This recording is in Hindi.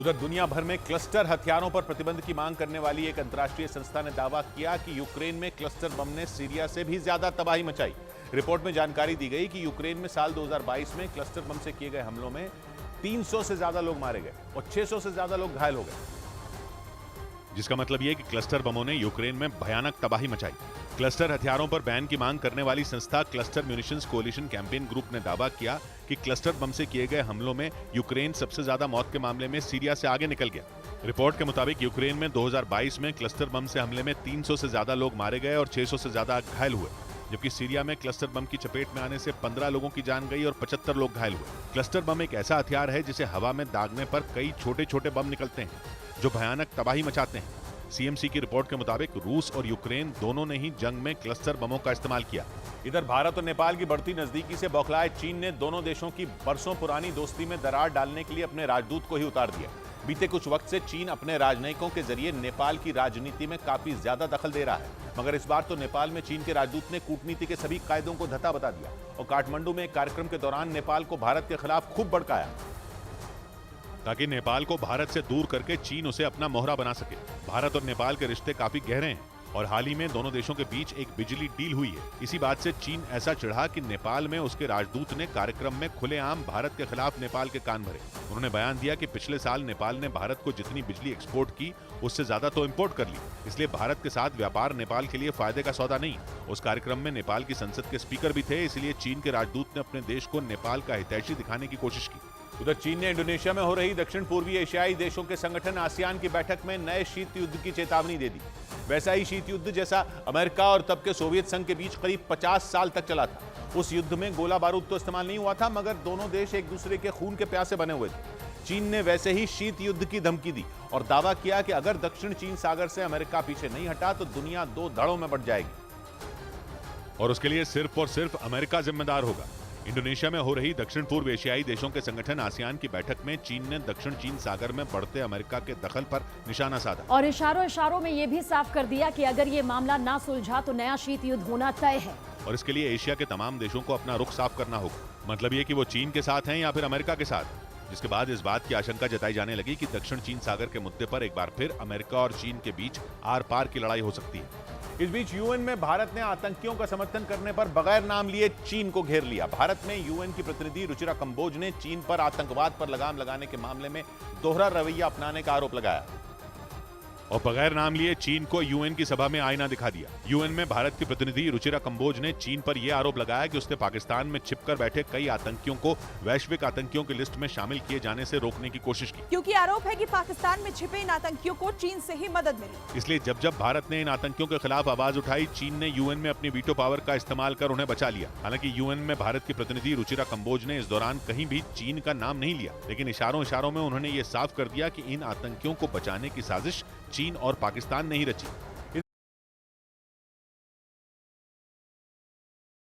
उधर दुनिया भर में क्लस्टर हथियारों पर प्रतिबंध की मांग करने वाली एक अंतर्राष्ट्रीय संस्था ने दावा किया कि यूक्रेन में क्लस्टर बम ने सीरिया से भी ज्यादा तबाही मचाई। रिपोर्ट में जानकारी दी गई कि यूक्रेन में साल 2022 में क्लस्टर बम से किए गए हमलों में 300 से ज्यादा लोग मारे गए और 600 से ज्यादा लोग घायल हो गए, जिसका मतलब यह कि क्लस्टर बमों ने यूक्रेन में भयानक तबाही मचाई। क्लस्टर हथियारों पर बैन की मांग करने वाली संस्था क्लस्टर म्यूनिशंस कोalition कैंपेन ग्रुप ने दावा किया कि क्लस्टर बम से किए गए हमलों में यूक्रेन सबसे ज्यादा मौत के मामले में सीरिया से आगे निकल गया। रिपोर्ट के मुताबिक यूक्रेन में 2022 में क्लस्टर बम से हमले में 300 से ज्यादा लोग मारे गए और 600 से ज्यादा घायल हुए, जबकि सीरिया में क्लस्टर बम की चपेट में आने से 15 लोगों की जान गई और 75 लोग घायल हुए। क्लस्टर बम एक ऐसा हथियार है जिसे हवा में दागने पर कई छोटे छोटे बम निकलते हैं जो भयानक तबाही मचाते हैं। सीएमसी की रिपोर्ट के मुताबिक रूस और यूक्रेन दोनों ने ही जंग में क्लस्टर बमों का इस्तेमाल किया। इधर भारत और नेपाल की बढ़ती नजदीकी से बौखलाए चीन ने दोनों देशों की बरसों पुरानी दोस्ती में दरार डालने के लिए अपने राजदूत को ही उतार दिया। बीते कुछ वक्त से चीन अपने राजनयिकों के जरिए नेपाल की राजनीति में काफी ज्यादा दखल दे रहा है, मगर इस बार तो नेपाल में चीन के राजदूत ने कूटनीति के सभी कायदों को धता बता दिया और काठमांडू में एक कार्यक्रम के दौरान नेपाल को भारत के खिलाफ खूब भड़काया ताकि नेपाल को भारत से दूर करके चीन उसे अपना मोहरा बना सके। भारत और नेपाल के रिश्ते काफी गहरे हैं और हाल ही में दोनों देशों के बीच एक बिजली डील हुई है। इसी बात से चीन ऐसा चिढ़ा कि नेपाल में उसके राजदूत ने कार्यक्रम में खुलेआम भारत के खिलाफ नेपाल के कान भरे। उन्होंने बयान दिया कि पिछले साल नेपाल ने भारत को जितनी बिजली एक्सपोर्ट की उससे ज्यादा तो इंपोर्ट कर ली, इसलिए भारत के साथ व्यापार नेपाल के लिए फायदे का सौदा नहीं। उस कार्यक्रम में नेपाल की संसद के स्पीकर भी थे, इसलिए चीन के राजदूत ने अपने देश को नेपाल का हितैषी दिखाने की कोशिश की। उधर चीन ने इंडोनेशिया में हो रही दक्षिण पूर्वी एशियाई देशों के संगठन आसियान की बैठक में नए शीत युद्ध की चेतावनी दे दी। वैसा ही शीत युद्ध जैसा अमेरिका और तब के सोवियत संघ के बीच करीब 50 साल तक चला था। उस युद्ध में गोला बारूद तो इस्तेमाल नहीं हुआ था, मगर दोनों देश एक दूसरे के खून के प्यासे बने हुए थे। चीन ने वैसे ही शीत युद्ध की धमकी दी और दावा किया कि अगर दक्षिण चीन सागर से अमेरिका पीछे नहीं हटा तो दुनिया दो धड़ों में बढ़ जाएगी और उसके लिए सिर्फ और सिर्फ अमेरिका जिम्मेदार होगा। इंडोनेशिया में हो रही दक्षिण पूर्व एशियाई देशों के संगठन आसियान की बैठक में चीन ने दक्षिण चीन सागर में बढ़ते अमेरिका के दखल पर निशाना साधा और इशारों में यह भी साफ कर दिया कि अगर ये मामला ना सुलझा तो नया शीत युद्ध होना तय है और इसके लिए एशिया के तमाम देशों को अपना रुख साफ करना होगा। मतलब ये कि वो चीन के साथ हैं या फिर अमेरिका के साथ, जिसके बाद इस बात की आशंका जताई जाने लगी कि दक्षिण चीन सागर के मुद्दे पर एक बार फिर अमेरिका और चीन के बीच आर पार की लड़ाई हो सकती है। इस बीच यूएन में भारत ने आतंकियों का समर्थन करने पर बगैर नाम लिए चीन को घेर लिया। भारत में यूएन की प्रतिनिधि रुचिरा कंबोज ने चीन पर आतंकवाद पर लगाम लगाने के मामले में दोहरा रवैया अपनाने का आरोप लगाया और बगैर नाम लिए चीन को यूएन की सभा में आईना दिखा दिया। यूएन में भारत की प्रतिनिधि रुचिरा कंबोज ने चीन पर यह आरोप लगाया कि उसने पाकिस्तान में छिपकर बैठे कई आतंकियों को वैश्विक आतंकियों की लिस्ट में शामिल किए जाने से रोकने की कोशिश की, क्योंकि आरोप है कि पाकिस्तान में छिपे इन आतंकियों को चीन से ही मदद मिली। इसलिए जब जब भारत ने इन आतंकियों के खिलाफ आवाज उठाई, चीन ने यूएन में अपनी वीटो पावर का इस्तेमाल कर उन्हें बचा लिया। हालांकि यूएन में भारत की प्रतिनिधि रुचिरा कंबोज ने इस दौरान कहीं भी चीन का नाम नहीं लिया, लेकिन इशारों में उन्होंने ये साफ कर दिया कि इन आतंकियों को बचाने की साजिश चीन और पाकिस्तान नहीं रची।